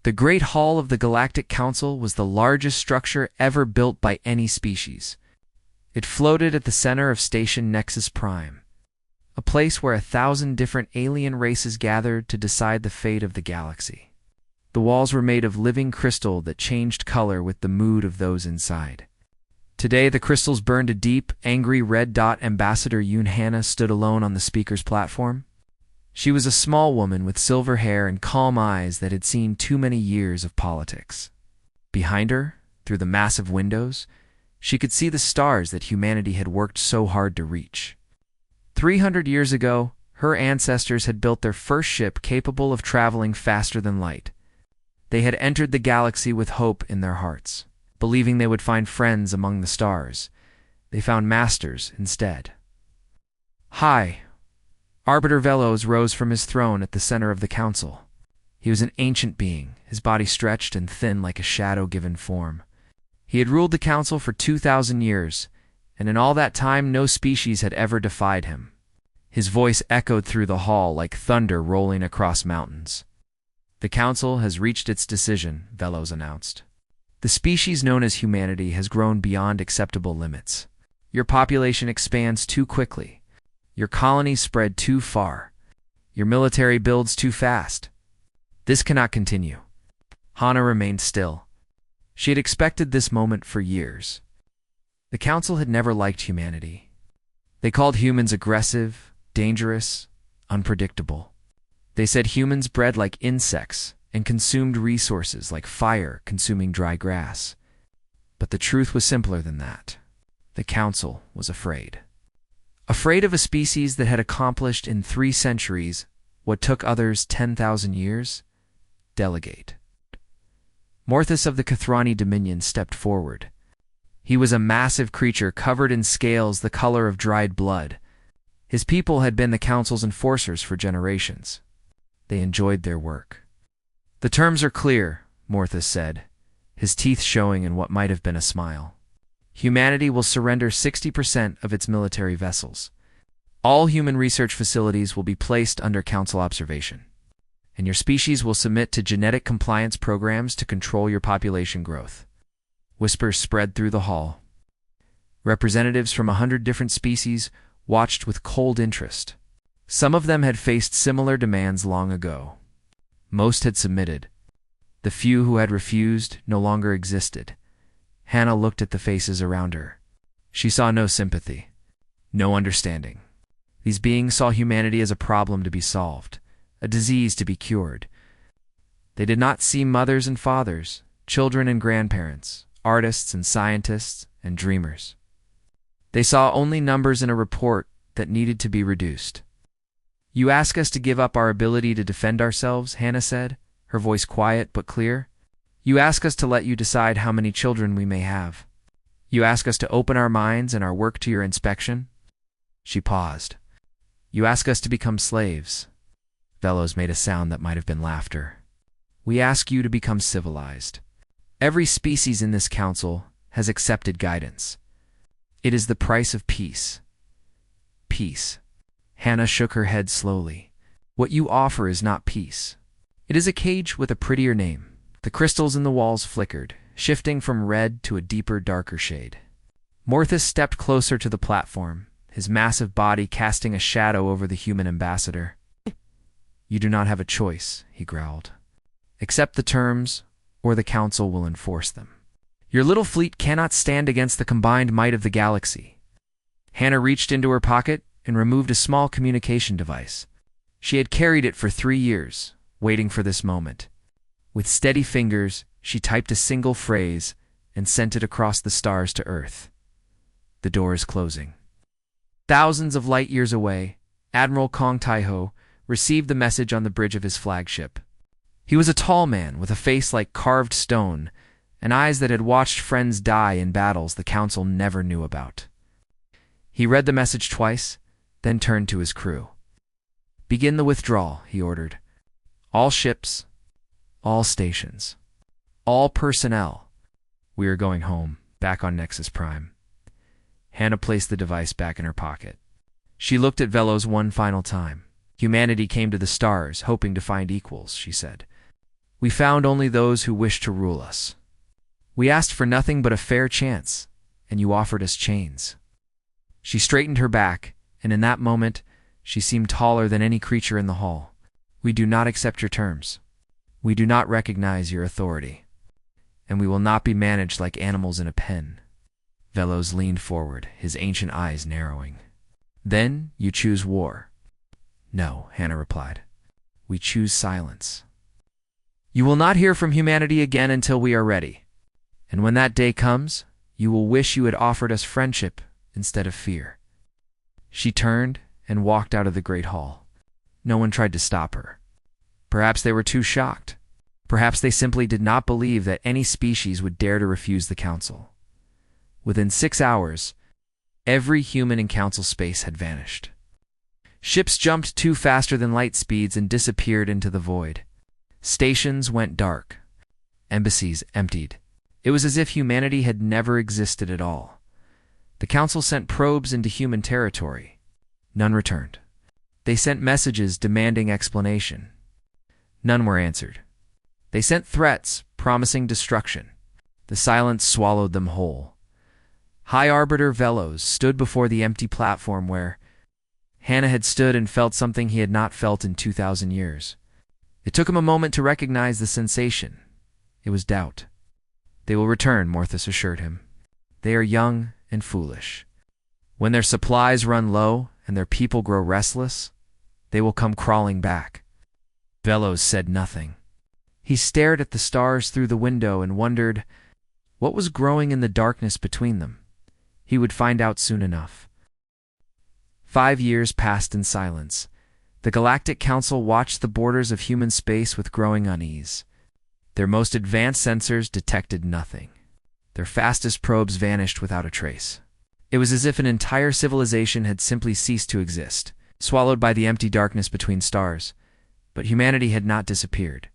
The Great Hall of the Galactic Council was the largest structure ever built by any species. It floated at the center of Station Nexus Prime, a place where 1,000 different alien races gathered to decide the fate of the galaxy. The walls were made of living crystal that changed color with the mood of those inside. Today, the crystals burned a deep, angry red dot. Ambassador Yoon Hannah stood alone on the speaker's platform. She was a small woman with silver hair and calm eyes that had seen too many years of politics. Behind her, through the massive windows, she could see the stars that humanity had worked so hard to reach. 300 years ago, her ancestors had built their first ship capable of traveling faster than light. They had entered the galaxy with hope in their hearts, believing they would find friends among the stars. They found masters instead. Hi. Arbiter Velos rose from his throne at the center of the council. He was an ancient being, his body stretched and thin like a shadow-given form. He had ruled the council for 2,000 years, and in all that time no species had ever defied him. His voice echoed through the hall like thunder rolling across mountains. The council has reached its decision, Velos announced. The species known as humanity has grown beyond acceptable limits. Your population expands too quickly. Your colonies spread too far. Your military builds too fast. This cannot continue. Hannah remained still. She had expected this moment for years. The council had never liked humanity. They called humans aggressive, dangerous, unpredictable. They said humans bred like insects and consumed resources like fire consuming dry grass. But the truth was simpler than that. The council was afraid. Afraid of a species that had accomplished in 3 centuries what took others 10,000 years? Delegate. Morthus of the Kathrani Dominion stepped forward. He was a massive creature covered in scales the color of dried blood. His people had been the council's enforcers for generations. They enjoyed their work. The terms are clear, Morthus said, his teeth showing in what might have been a smile. Humanity will surrender 60% of its military vessels. All human research facilities will be placed under council observation, and your species will submit to genetic compliance programs to control your population growth. Whispers spread through the hall. Representatives from 100 different species watched with cold interest. Some of them had faced similar demands long ago. Most had submitted. The few who had refused no longer existed. Hannah looked at the faces around her. She saw no sympathy, no understanding. These beings saw humanity as a problem to be solved, a disease to be cured. They did not see mothers and fathers, children and grandparents, artists and scientists and dreamers. They saw only numbers in a report that needed to be reduced. You ask us to give up our ability to defend ourselves, Hannah said, her voice quiet but clear. You ask us to let you decide how many children we may have. You ask us to open our minds and our work to your inspection. She paused. You ask us to become slaves. Velos made a sound that might have been laughter. We ask you to become civilized. Every species in this council has accepted guidance. It is the price of peace. Peace. Hannah shook her head slowly. What you offer is not peace. It is a cage with a prettier name. The crystals in the walls flickered, shifting from red to a deeper, darker shade. Morthus stepped closer to the platform, his massive body casting a shadow over the human ambassador. You do not have a choice, he growled. Accept the terms, or the council will enforce them. Your little fleet cannot stand against the combined might of the galaxy. Hannah reached into her pocket and removed a small communication device. She had carried it for 3 years, waiting for this moment. With steady fingers, she typed a single phrase and sent it across the stars to Earth. The door is closing. Thousands of light years away, Admiral Kong Tai-ho received the message on the bridge of his flagship. He was a tall man with a face like carved stone and eyes that had watched friends die in battles the council never knew about. He read the message twice, then turned to his crew. Begin the withdrawal, he ordered. All ships, all stations, all personnel. We are going home, back on Nexus Prime. Hannah placed the device back in her pocket. She looked at Velos one final time. Humanity came to the stars, hoping to find equals, she said. We found only those who wished to rule us. We asked for nothing but a fair chance, and you offered us chains." She straightened her back, and in that moment, she seemed taller than any creature in the hall. "We do not accept your terms. We do not recognize your authority. And we will not be managed like animals in a pen." Velos leaned forward, his ancient eyes narrowing. "Then you choose war." "No," Hannah replied. "We choose silence. You will not hear from humanity again until we are ready. And when that day comes, you will wish you had offered us friendship instead of fear." She turned and walked out of the great hall. No one tried to stop her. Perhaps they were too shocked. Perhaps they simply did not believe that any species would dare to refuse the council. Within 6 hours, every human in council space had vanished. Ships jumped too faster than light speeds and disappeared into the void. Stations went dark. Embassies emptied. It was as if humanity had never existed at all. The council sent probes into human territory. None returned. They sent messages demanding explanation. None were answered. They sent threats promising destruction. The silence swallowed them whole. High Arbiter Velos stood before the empty platform where Hannah had stood and felt something he had not felt in 2,000 years. It took him a moment to recognize the sensation. It was doubt. "They will return," Morthus assured him. "They are young and foolish. When their supplies run low and their people grow restless, they will come crawling back." Velos said nothing. He stared at the stars through the window and wondered what was growing in the darkness between them. He would find out soon enough. 5 years passed in silence. The Galactic Council watched the borders of human space with growing unease. Their most advanced sensors detected nothing. Their fastest probes vanished without a trace. It was as if an entire civilization had simply ceased to exist, swallowed by the empty darkness between stars. But humanity had not disappeared.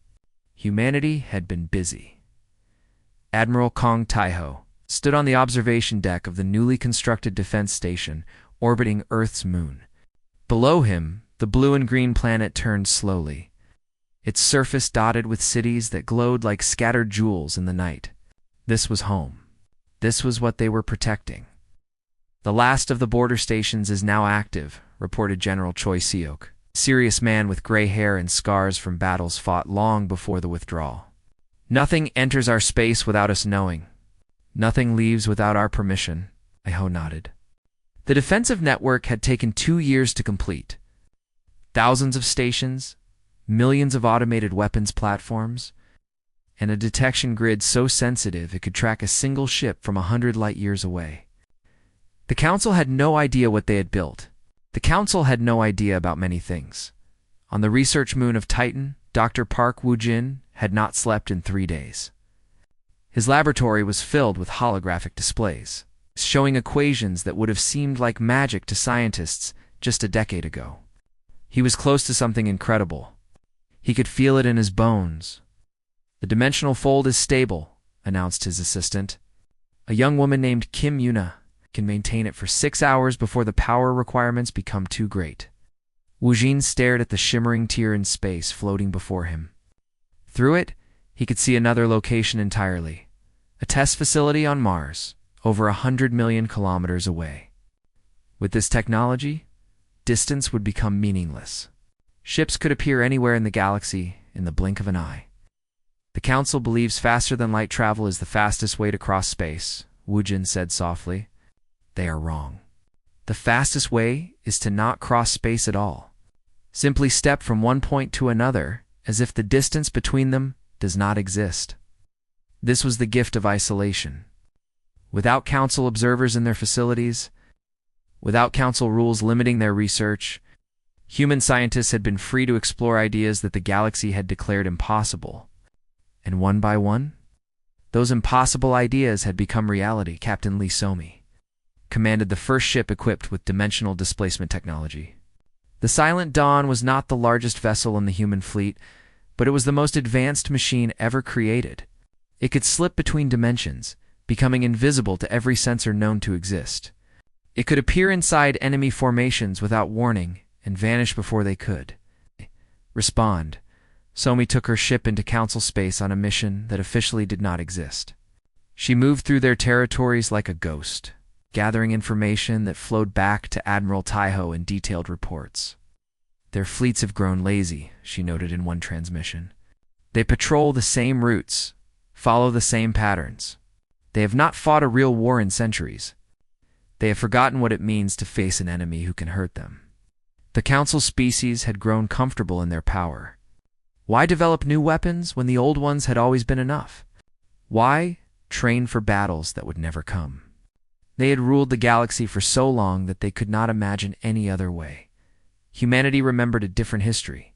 Humanity had been busy. Admiral Kong Taiho stood on the observation deck of the newly constructed defense station orbiting Earth's moon. Below him, the blue and green planet turned slowly, its surface dotted with cities that glowed like scattered jewels in the night. This was home. This was what they were protecting. "The last of the border stations is now active," reported General Choi Seok, a serious man with gray hair and scars from battles fought long before the withdrawal. "Nothing enters our space without us knowing. Nothing leaves without our permission," Iho nodded. The defensive network had taken 2 years to complete. Thousands of stations, millions of automated weapons platforms, and a detection grid so sensitive it could track a single ship from 100 light-years away. The Council had no idea what they had built. The Council had no idea about many things. On the research moon of Titan, Dr. Park Woo-jin had not slept in 3 days. His laboratory was filled with holographic displays, showing equations that would have seemed like magic to scientists just a decade ago. He was close to something incredible. He could feel it in his bones. "The dimensional fold is stable," announced his assistant. "A young woman named Kim Yuna can maintain it for 6 hours before the power requirements become too great." Woo-jin stared at the shimmering tier in space floating before him. Through it, he could see another location entirely, a test facility on Mars, over 100 million kilometers away. With this technology, distance would become meaningless. Ships could appear anywhere in the galaxy in the blink of an eye. "The Council believes faster than light travel is the fastest way to cross space," Woo-jin said softly. "They are wrong. The fastest way is to not cross space at all. Simply step from one point to another as if the distance between them does not exist." This was the gift of isolation. Without Council observers in their facilities, without Council rules limiting their research, human scientists had been free to explore ideas that the galaxy had declared impossible. And one by one, those impossible ideas had become reality. Captain Lee Somi commanded the first ship equipped with dimensional displacement technology. The Silent Dawn was not the largest vessel in the human fleet, but it was the most advanced machine ever created. It could slip between dimensions, becoming invisible to every sensor known to exist. It could appear inside enemy formations without warning and vanish before they could respond, Somi took her ship into Council space on a mission that officially did not exist. She moved through their territories like a ghost, gathering information that flowed back to Admiral Taiho in detailed reports. Their fleets have grown lazy, she noted in one transmission. They patrol the same routes, follow the same patterns. They have not fought a real war in centuries. They have forgotten what it means to face an enemy who can hurt them. The Council species had grown comfortable in their power. Why develop new weapons when the old ones had always been enough? Why train for battles that would never come? They had ruled the galaxy for so long that they could not imagine any other way. Humanity remembered a different history.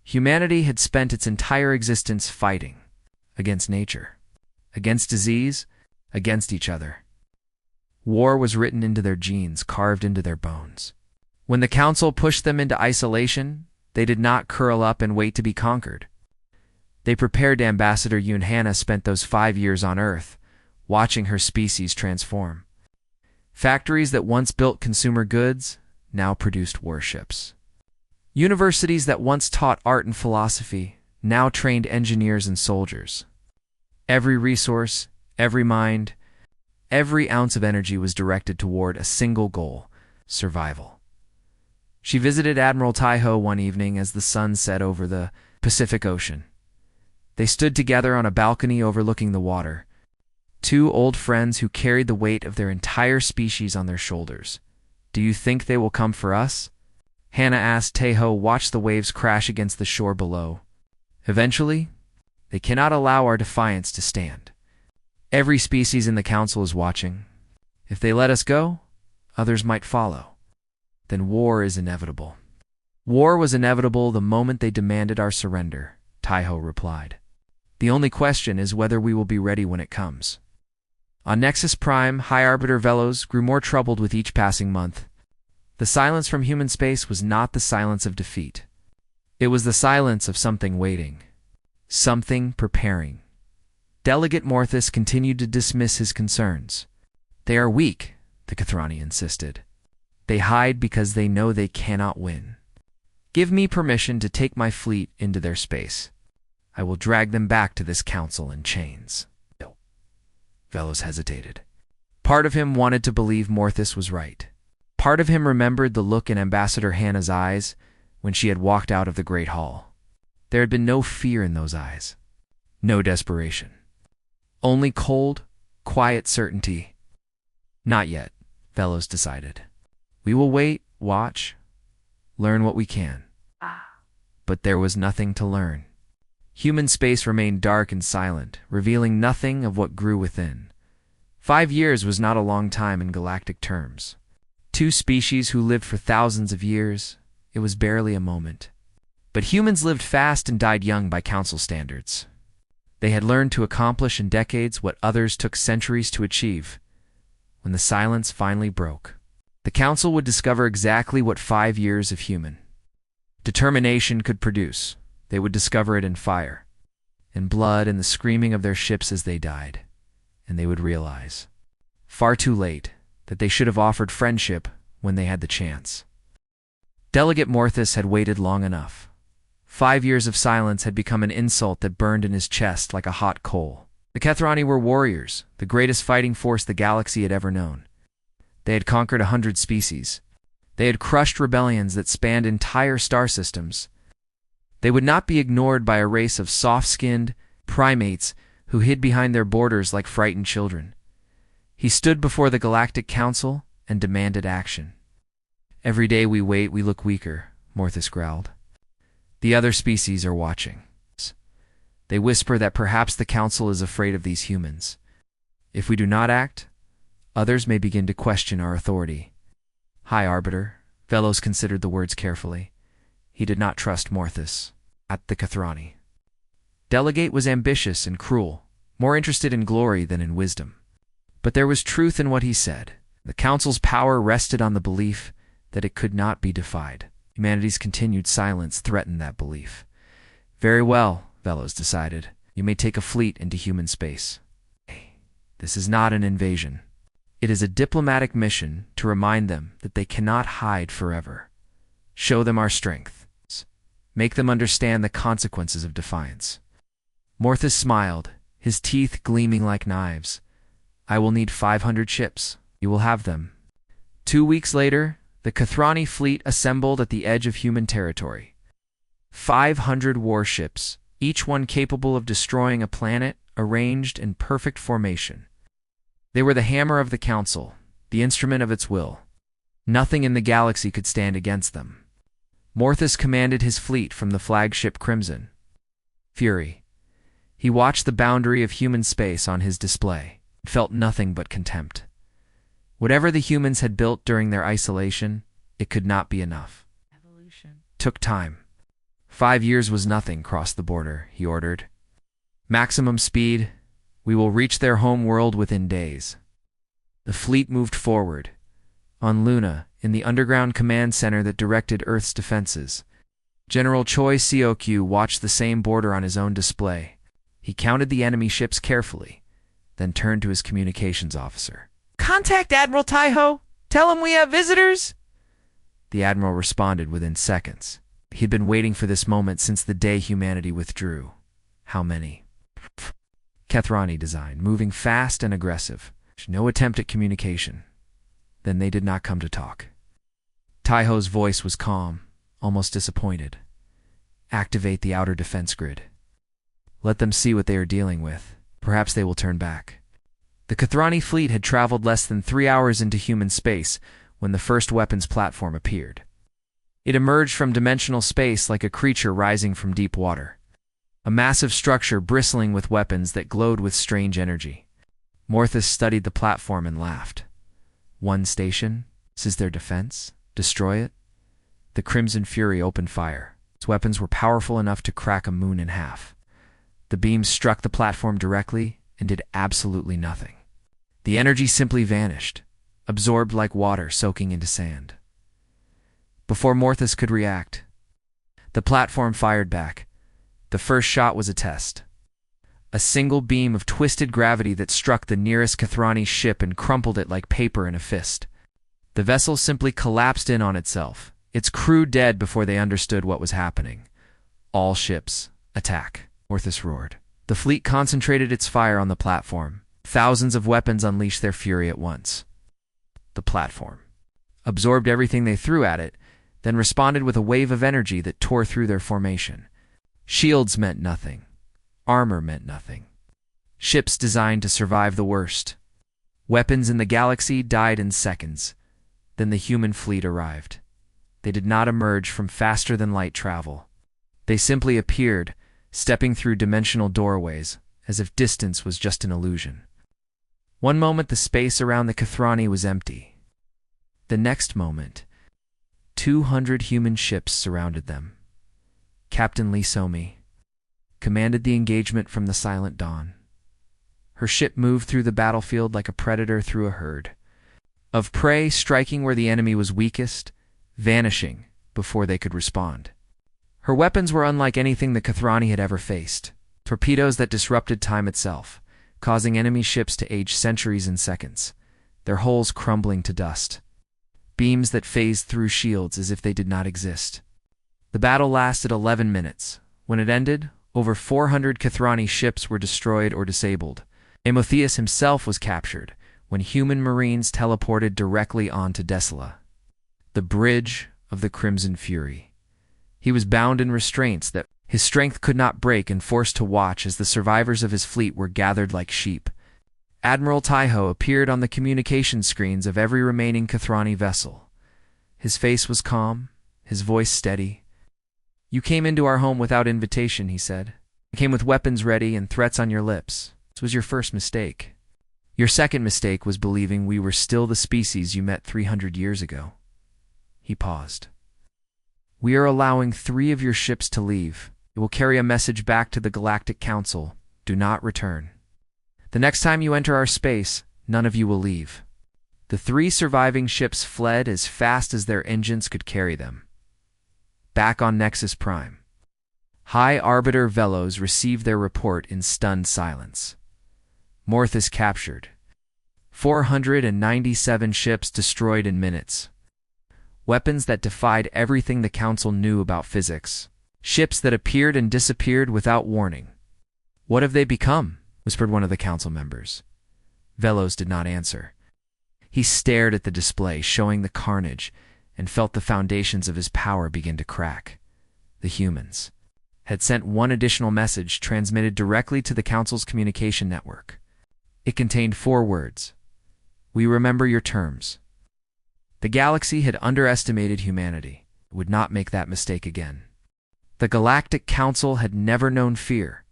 Humanity had spent its entire existence fighting against nature, against disease, against each other. War was written into their genes, carved into their bones. When the Council pushed them into isolation, they did not curl up and wait to be conquered. They prepared. Ambassador Yoon Hannah spent those 5 years on Earth, watching her species transform. Factories that once built consumer goods now produced warships. Universities that once taught art and philosophy now trained engineers and soldiers. Every resource, every mind, every ounce of energy was directed toward a single goal: survival. She visited Admiral Taiho one evening as the sun set over the Pacific Ocean. They stood together on a balcony overlooking the water, two old friends who carried the weight of their entire species on their shoulders. "Do you think they will come for us?" Hannah asked. Taiho watched the waves crash against the shore below. "Eventually, they cannot allow our defiance to stand. Every species in the Council is watching. If they let us go, others might follow. Then war is inevitable." "War was inevitable the moment they demanded our surrender," Taiho replied. "The only question is whether we will be ready when it comes." On Nexus Prime, High Arbiter Velos grew more troubled with each passing month. The silence from human space was not the silence of defeat. It was the silence of something waiting, something preparing. Delegate Morthus continued to dismiss his concerns. "They are weak," the Kathrani insisted. "They hide because they know they cannot win. Give me permission to take my fleet into their space. I will drag them back to this Council in chains." Velos hesitated. Part of him wanted to believe Morthus was right. Part of him remembered the look in Ambassador Hannah's eyes when she had walked out of the Great Hall. There had been no fear in those eyes, no desperation. Only cold, quiet certainty. "Not yet," Velos decided. "We will wait, watch, learn what we can." But there was nothing to learn. Human space remained dark and silent, revealing nothing of what grew within. 5 years was not a long time in galactic terms. Two species who lived for thousands of years, it was barely a moment. But humans lived fast and died young by Council standards. They had learned to accomplish in decades what others took centuries to achieve. When the silence finally broke, the Council would discover exactly what 5 years of human determination could produce. They would discover it in fire, in blood, and the screaming of their ships as they died. And they would realize, far too late, that they should have offered friendship when they had the chance. Delegate Morthus had waited long enough. 5 years of silence had become an insult that burned in his chest like a hot coal. The Kathrani were warriors, the greatest fighting force the galaxy had ever known. They had conquered 100 species. They had crushed rebellions that spanned entire star systems. They would not be ignored by a race of soft-skinned primates who hid behind their borders like frightened children. He stood before the Galactic Council and demanded action. "Every day we wait, we look weaker," Morthus growled. "The other species are watching. They whisper that perhaps the Council is afraid of these humans. If we do not act, others may begin to question our authority." "High Arbiter," Velos considered the words carefully. He did not trust Morthus at the Kathrani. Delegate was ambitious and cruel, more interested in glory than in wisdom. But there was truth in what he said. The Council's power rested on the belief that it could not be defied. Humanity's continued silence threatened that belief. "Very well," Velos decided. "You may take a fleet into human space. This is not an invasion. It is a diplomatic mission to remind them that they cannot hide forever. Show them our strength. Make them understand the consequences of defiance. Morthus smiled, his teeth gleaming like knives. I will need 500 ships. You will have them. 2 weeks later, the Kathrani fleet assembled at the edge of human territory. 500 warships, each one capable of destroying a planet, arranged in perfect formation. They were the hammer of the Council, the instrument of its will. Nothing in the galaxy could stand against them. Morthus commanded his fleet from the flagship Crimson Fury. He watched the boundary of human space on his display, and felt nothing but contempt. Whatever the humans had built during their isolation, it could not be enough. Evolution took time. 5 years was nothing. Cross the border, he ordered. Maximum speed. We will reach their home world within days. The fleet moved forward. On Luna, in the underground command center that directed Earth's defenses, General Choi Seokyu watched the same border on his own display. He counted the enemy ships carefully, then turned to his communications officer. Contact Admiral Taiho! Tell him we have visitors! The Admiral responded within seconds. He'd been waiting for this moment since the day humanity withdrew. How many? Kathrani design, moving fast and aggressive. No attempt at communication. Then they did not come to talk. Taiho's voice was calm, almost disappointed. Activate the outer defense grid. Let them see what they are dealing with. Perhaps they will turn back. The Kathrani fleet had traveled less than 3 hours into human space when the first weapons platform appeared. It emerged from dimensional space like a creature rising from deep water. A massive structure bristling with weapons that glowed with strange energy. Morthus studied the platform and laughed. One station? This is their defense? Destroy it? The Crimson Fury opened fire. Its weapons were powerful enough to crack a moon in half. The beams struck the platform directly and did absolutely nothing. The energy simply vanished, absorbed like water soaking into sand. Before Morthus could react, the platform fired back. The first shot was a test. A single beam of twisted gravity that struck the nearest Kathrani ship and crumpled it like paper in a fist. The vessel simply collapsed in on itself, its crew dead before they understood what was happening. All ships, attack, Morthus roared. The fleet concentrated its fire on the platform. Thousands of weapons unleashed their fury at once. The platform absorbed everything they threw at it, then responded with a wave of energy that tore through their formation. Shields meant nothing. Armor meant nothing. Ships designed to survive the worst. Weapons in the galaxy died in seconds. Then the human fleet arrived. They did not emerge from faster-than-light travel. They simply appeared, stepping through dimensional doorways, as if distance was just an illusion. One moment the space around the Kathrani was empty. The next moment, 200 human ships surrounded them. Captain Lee Somi commanded the engagement from the Silent Dawn. Her ship moved through the battlefield like a predator through a herd of prey, striking where the enemy was weakest, vanishing before they could respond. Her weapons were unlike anything the Kathrani had ever faced. Torpedoes that disrupted time itself, causing enemy ships to age centuries in seconds, their hulls crumbling to dust. Beams that phased through shields as if they did not exist. The battle lasted 11 minutes. When it ended, over 400 Kathrani ships were destroyed or disabled. Amotheus himself was captured when human marines teleported directly onto Desala, the bridge of the Crimson Fury. He was bound in restraints that his strength could not break and forced to watch as the survivors of his fleet were gathered like sheep. Admiral Taiho appeared on the communication screens of every remaining Kathrani vessel. His face was calm, his voice steady. "You came into our home without invitation," he said. "You came with weapons ready and threats on your lips. This was your first mistake. Your second mistake was believing we were still the species you met 300 years ago." He paused. "We are allowing 3 of your ships to leave. It will carry a message back to the Galactic Council. Do not return. The next time you enter our space, none of you will leave." The 3 surviving ships fled as fast as their engines could carry them. Back on Nexus Prime, High Arbiter Velos received their report in stunned silence. Morthus captured. 497 ships destroyed in minutes. Weapons that defied everything the Council knew about physics. ships that appeared and disappeared without warning. "What have they become?" whispered one of the council members. Velos did not answer. He stared at the display showing the carnage and felt the foundations of his power begin to crack. The humans had sent one additional message transmitted directly to the council's communication network. It contained 4 words. "We remember your terms." The galaxy had underestimated humanity. It would not make that mistake again. The Galactic Council had never known fear.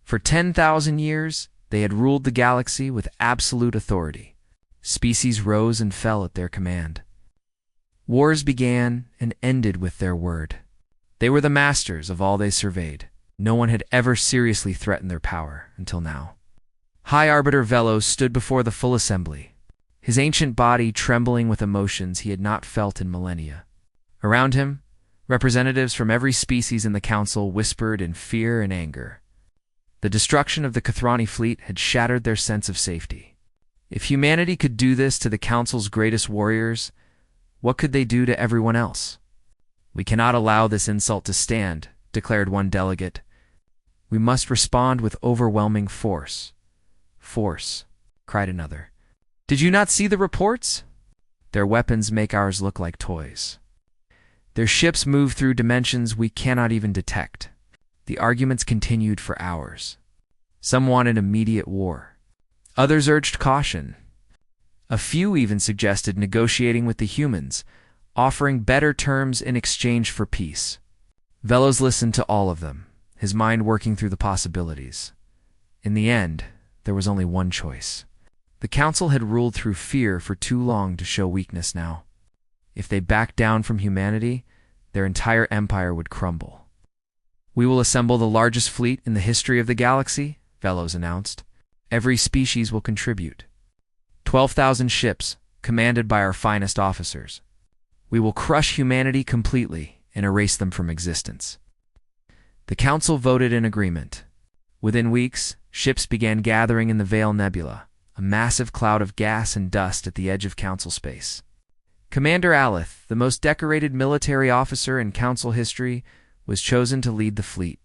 For 10,000 years, they had ruled the galaxy with absolute authority. Species rose and fell at their command. Wars began and ended with their word. They were the masters of all they surveyed. No one had ever seriously threatened their power until now. High Arbiter Velos stood before the full assembly, his ancient body trembling with emotions he had not felt in millennia. Around him, representatives from every species in the council whispered in fear and anger. The destruction of the Kathrani fleet had shattered their sense of safety. If humanity could do this to the council's greatest warriors, what could they do to everyone else? "We cannot allow this insult to stand," declared one delegate. "We must respond with overwhelming force." "Force," cried another. "Did you not see the reports? Their weapons make ours look like toys. Their ships move through dimensions we cannot even detect." The arguments continued for hours. Some wanted immediate war. Others urged caution. A few even suggested negotiating with the humans, offering better terms in exchange for peace. Velos listened to all of them, his mind working through the possibilities. In the end, there was only one choice. The council had ruled through fear for too long to show weakness now. If they backed down from humanity, their entire empire would crumble. "We will assemble the largest fleet in the history of the galaxy," Velos announced. "Every species will contribute. 12,000 ships, commanded by our finest officers. We will crush humanity completely and erase them from existence." The council voted in agreement. Within weeks, ships began gathering in the Veil Nebula, a massive cloud of gas and dust at the edge of council space. Commander Aleth, the most decorated military officer in council history, was chosen to lead the fleet.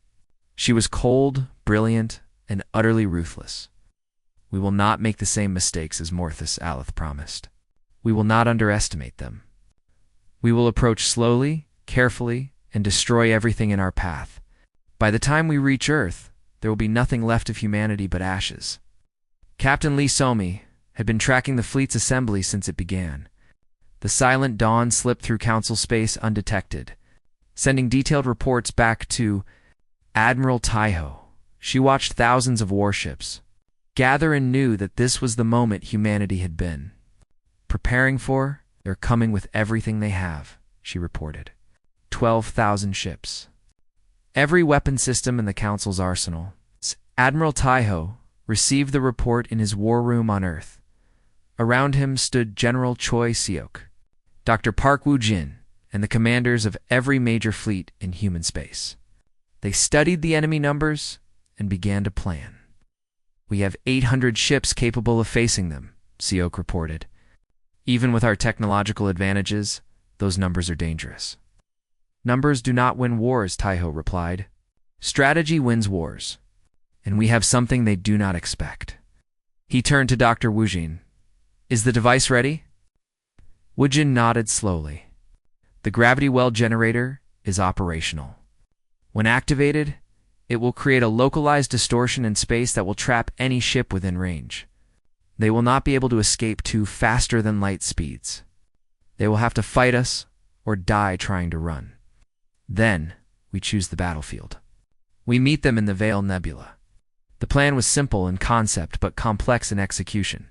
She was cold, brilliant, and utterly ruthless. "We will not make the same mistakes as Morthus," Aleth promised. "We will not underestimate them. We will approach slowly, carefully, and destroy everything in our path. By the time we reach Earth, there will be nothing left of humanity but ashes." Captain Lee Somi had been tracking the fleet's assembly since it began. The silent dawn slipped through council space undetected, sending detailed reports back to Admiral Taiho. She watched thousands of warships gather and knew that this was the moment humanity had been preparing for. "They're coming with everything they have," she reported. 12,000 ships. Every weapon system in the council's arsenal. Admiral Taiho received the report in his war room on Earth. Around him stood General Choi Seok, Dr. Park Woo-jin, and the commanders of every major fleet in human space. They studied the enemy numbers and began to plan. "We have 800 ships capable of facing them," Seok reported. "Even with our technological advantages, those numbers are dangerous." "Numbers do not win wars," Taiho replied. "Strategy wins wars, and we have something they do not expect." He turned to Dr. Woo-jin. "Is the device ready?" Woo-jin nodded slowly. "The gravity well generator is operational. When activated, it will create a localized distortion in space that will trap any ship within range. They will not be able to escape to faster-than-light speeds. They will have to fight us or die trying to run. Then, we choose the battlefield. We meet them in the Veil Nebula." The plan was simple in concept but complex in execution.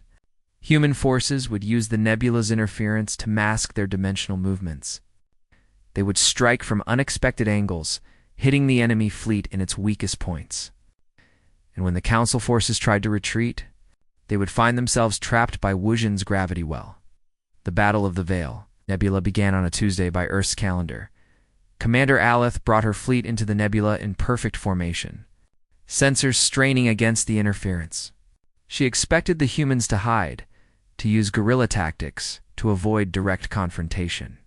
Human forces would use the nebula's interference to mask their dimensional movements. They would strike from unexpected angles, hitting the enemy fleet in its weakest points. And when the council forces tried to retreat, they would find themselves trapped by Woo-jin's gravity well. The Battle of the Veil Nebula began on a Tuesday by Earth's calendar. Commander Aleth brought her fleet into the nebula in perfect formation, sensors straining against the interference. She expected the humans to hide, to use guerrilla tactics to avoid direct confrontation.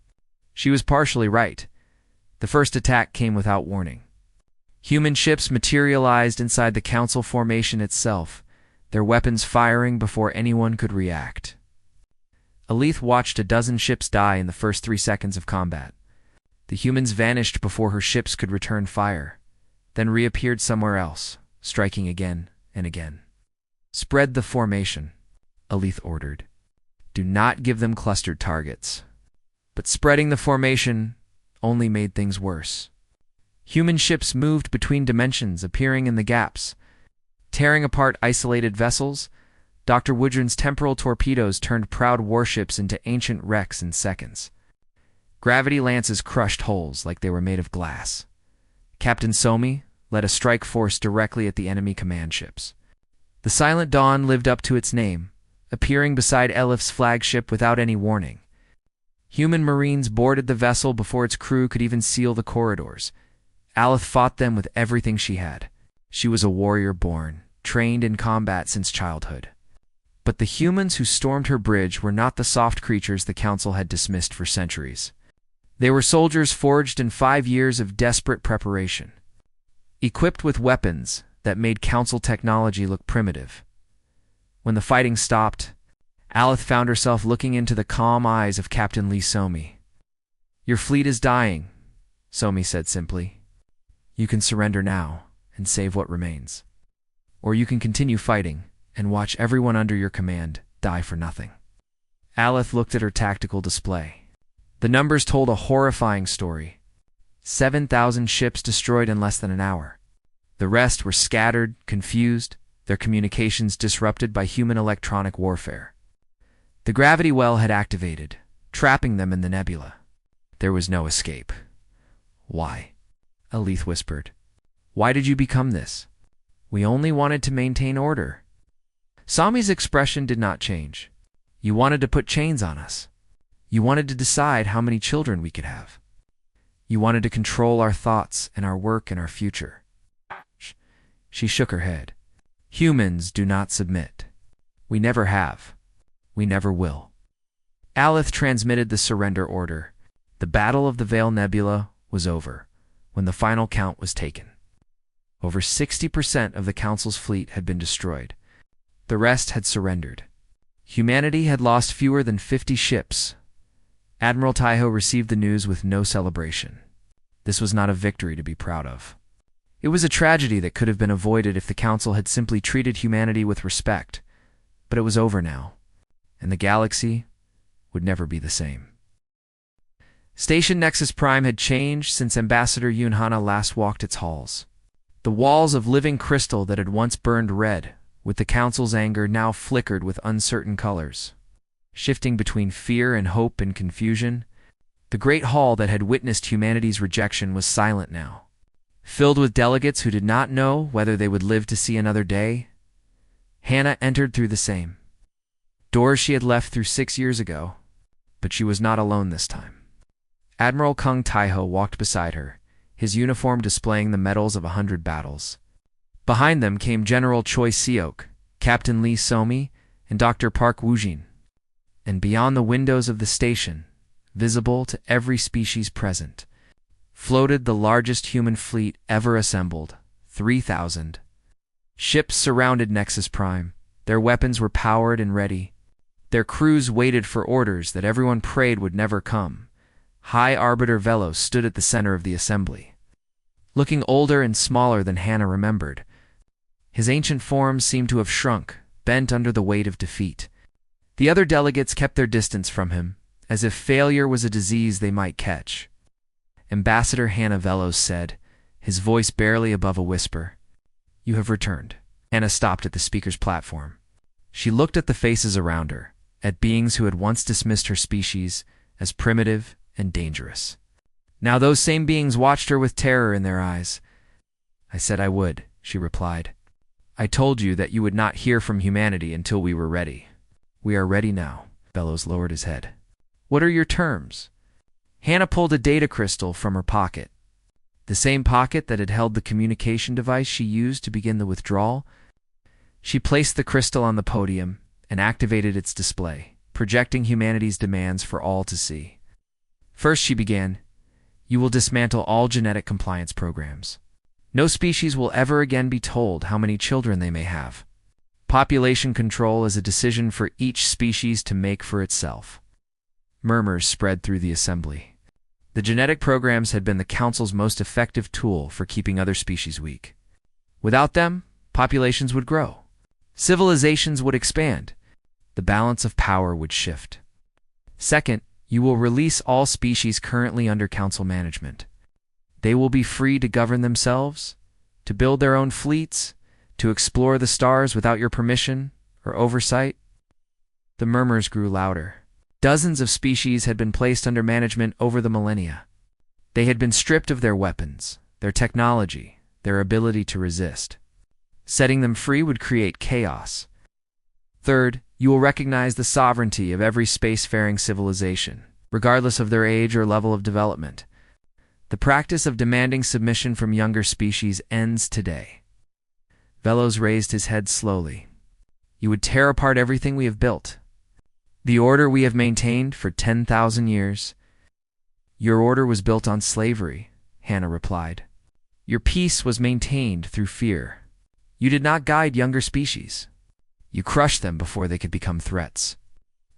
She was partially right. The first attack came without warning. Human ships materialized inside the Council formation itself, their weapons firing before anyone could react. Aleth watched a dozen ships die in the first 3 seconds of combat. The humans vanished before her ships could return fire, then reappeared somewhere else, striking again and again. "Spread the formation," Aleth ordered. "Do not give them clustered targets." But spreading the formation only made things worse. Human ships moved between dimensions, appearing in the gaps. Tearing apart isolated vessels, Dr. Woodrun's temporal torpedoes turned proud warships into ancient wrecks in seconds. Gravity lances crushed holes like they were made of glass. Captain Somi led a strike force directly at the enemy command ships. The Silent Dawn lived up to its name, appearing beside Elif's flagship without any warning. Human Marines boarded the vessel before its crew could even seal the corridors. Aleth fought them with everything she had. She was a warrior born, trained in combat since childhood. But the humans who stormed her bridge were not the soft creatures the Council had dismissed for centuries. They were soldiers forged in 5 years of desperate preparation, equipped with weapons that made Council technology look primitive. When the fighting stopped, Aleth found herself looking into the calm eyes of Captain Lee Somi. "Your fleet is dying," Somi said simply. "You can surrender now and save what remains. Or you can continue fighting and watch everyone under your command die for nothing." Aleth looked at her tactical display. The numbers told a horrifying story. 7,000 ships destroyed in less than an hour. The rest were scattered, confused, their communications disrupted by human electronic warfare. The gravity well had activated, trapping them in the nebula. There was no escape. "Why?" Aleth whispered. "Why did you become this?" "We only wanted to maintain order." Sami's expression did not change. "You wanted to put chains on us. You wanted to decide how many children we could have. You wanted to control our thoughts and our work and our future." She shook her head. "Humans do not submit. We never have. We never will." Aleth transmitted the surrender order. The Battle of the Veil Nebula was over when the final count was taken. Over 60% of the Council's fleet had been destroyed. The rest had surrendered. Humanity had lost fewer than 50 ships. Admiral Taiho received the news with no celebration. This was not a victory to be proud of. It was a tragedy that could have been avoided if the Council had simply treated humanity with respect. But it was over now, and the galaxy would never be the same. Station Nexus Prime had changed since Ambassador Yunhana last walked its halls. The walls of living crystal that had once burned red, with the Council's anger, now flickered with uncertain colors. Shifting between fear and hope and confusion, the great hall that had witnessed humanity's rejection was silent now. Filled with delegates who did not know whether they would live to see another day, Hannah entered through the same doors she had left through 6 years ago, but she was not alone this time. Admiral Kung Taiho walked beside her, his uniform displaying the medals of 100 battles. Behind them came General Choi Seok, Captain Lee Somi, and Dr. Park Woojin. And beyond the windows of the station, visible to every species present, floated the largest human fleet ever assembled, 3,000. Ships surrounded Nexus Prime. Their weapons were powered and ready. Their crews waited for orders that everyone prayed would never come. High Arbiter Velos stood at the center of the assembly, looking older and smaller than Hannah remembered. His ancient form seemed to have shrunk, bent under the weight of defeat. The other delegates kept their distance from him, as if failure was a disease they might catch. Ambassador Hannah Velos said, his voice barely above a whisper, "You have returned." Hannah stopped at the speaker's platform. She looked at the faces around her, at beings who had once dismissed her species as primitive and dangerous. Now those same beings watched her with terror in their eyes. "I said I would," she replied. "I told you that you would not hear from humanity until we were ready. We are ready now." Velos lowered his head. "What are your terms?" Hannah pulled a data crystal from her pocket. The same pocket that had held the communication device she used to begin the withdrawal. She placed the crystal on the podium and activated its display, projecting humanity's demands for all to see. First she began, "You will dismantle all genetic compliance programs. No species will ever again be told how many children they may have. Population control is a decision for each species to make for itself. Murmurs spread through the assembly. The genetic programs had been the Council's most effective tool for keeping other species weak. Without them, populations would grow. Civilizations would expand. The balance of power would shift. Second, you will release all species currently under Council management. They will be free to govern themselves, to build their own fleets, to explore the stars without your permission or oversight. The murmurs grew louder. Dozens of species had been placed under management over the millennia. They had been stripped of their weapons, their technology, their ability to resist. Setting them free would create chaos. Third, you will recognize the sovereignty of every spacefaring civilization, regardless of their age or level of development. The practice of demanding submission from younger species ends today. Velos raised his head slowly. You would tear apart everything we have built. The order we have maintained for 10,000 years. Your order was built on slavery, Hannah replied. Your peace was maintained through fear. You did not guide younger species. You crushed them before they could become threats.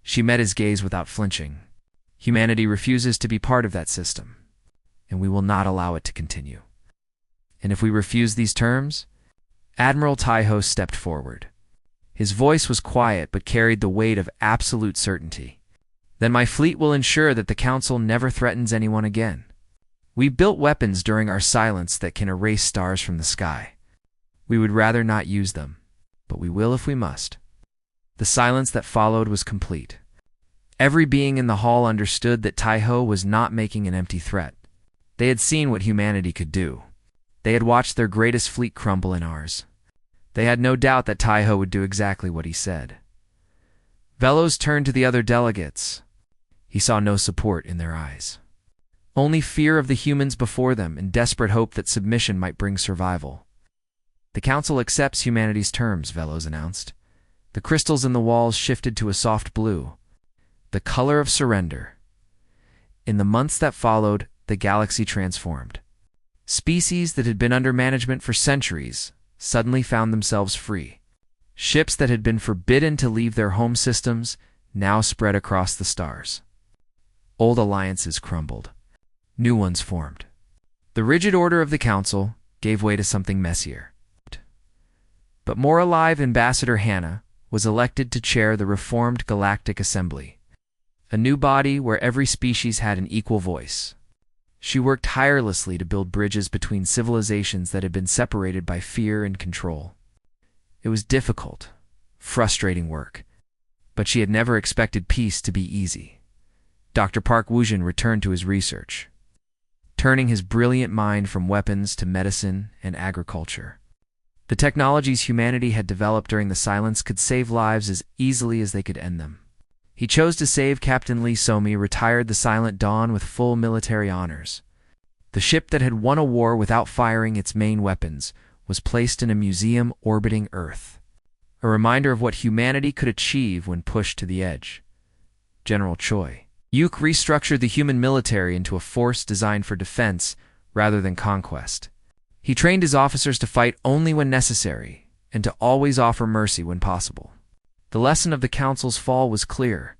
She met his gaze without flinching. Humanity refuses to be part of that system, and we will not allow it to continue. And if we refuse these terms, Admiral Taiho stepped forward. His voice was quiet but carried the weight of absolute certainty. Then my fleet will ensure that the Council never threatens anyone again. We built weapons during our silence that can erase stars from the sky. We would rather not use them, but we will if we must. The silence that followed was complete. Every being in the hall understood that Taiho was not making an empty threat. They had seen what humanity could do. They had watched their greatest fleet crumble in ours. They had no doubt that Taiho would do exactly what he said. Velos turned to the other delegates. He saw no support in their eyes. Only fear of the humans before them and desperate hope that submission might bring survival. The Council accepts humanity's terms, Velos announced. The crystals in the walls shifted to a soft blue, the color of surrender. In the months that followed, the galaxy transformed. Species that had been under management for centuries suddenly found themselves free. Ships that had been forbidden to leave their home systems now spread across the stars. Old alliances crumbled. New ones formed. The rigid order of the Council gave way to something messier. But more alive, Ambassador Hannah was elected to chair the reformed Galactic Assembly, a new body where every species had an equal voice. She worked tirelessly to build bridges between civilizations that had been separated by fear and control. It was difficult, frustrating work, but she had never expected peace to be easy. Dr. Park Woojin returned to his research, turning his brilliant mind from weapons to medicine and agriculture. The technologies humanity had developed during the silence could save lives as easily as they could end them. He chose to save Captain Lee Somi, retired the Silent Dawn with full military honors. The ship that had won a war without firing its main weapons was placed in a museum orbiting Earth, a reminder of what humanity could achieve when pushed to the edge. General Choi Yuk restructured the human military into a force designed for defense rather than conquest. He trained his officers to fight only when necessary and to always offer mercy when possible. The lesson of the Council's fall was clear.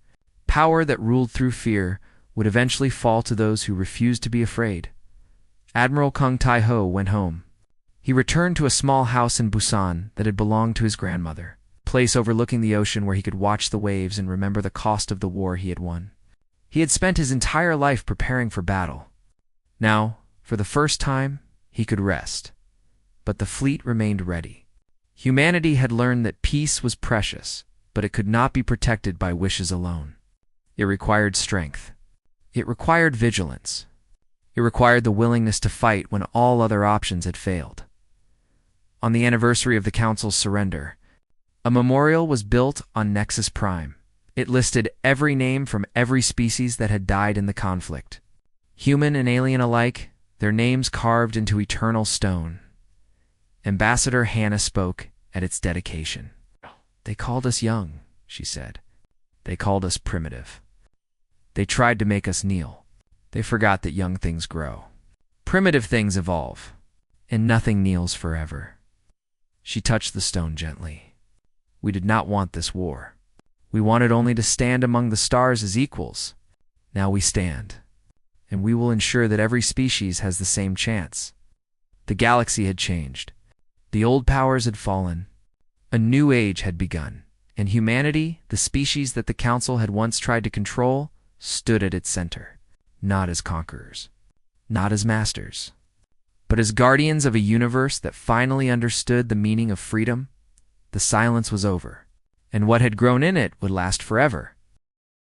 Power that ruled through fear would eventually fall to those who refused to be afraid. Admiral Kung Tai-ho went home. He returned to a small house in Busan that had belonged to his grandmother, a place overlooking the ocean where he could watch the waves and remember the cost of the war he had won. He had spent his entire life preparing for battle. Now, for the first time, he could rest. But the fleet remained ready. Humanity had learned that peace was precious, but it could not be protected by wishes alone. It required strength. It required vigilance. It required the willingness to fight when all other options had failed. On the anniversary of the Council's surrender, a memorial was built on Nexus Prime. It listed every name from every species that had died in the conflict. Human and alien alike, their names carved into eternal stone. Ambassador Hannah spoke at its dedication. They called us young, she said. They called us primitive. They tried to make us kneel. They forgot that young things grow. Primitive things evolve. and nothing kneels forever. She touched the stone gently. We did not want this war. We wanted only to stand among the stars as equals. Now we stand, and we will ensure that every species has the same chance. The galaxy had changed. The old powers had fallen. A new age had begun, and humanity, the species that the Council had once tried to control, stood at its center, not as conquerors, not as masters, but as guardians of a universe that finally understood the meaning of freedom. The silence was over, and what had grown in it would last forever.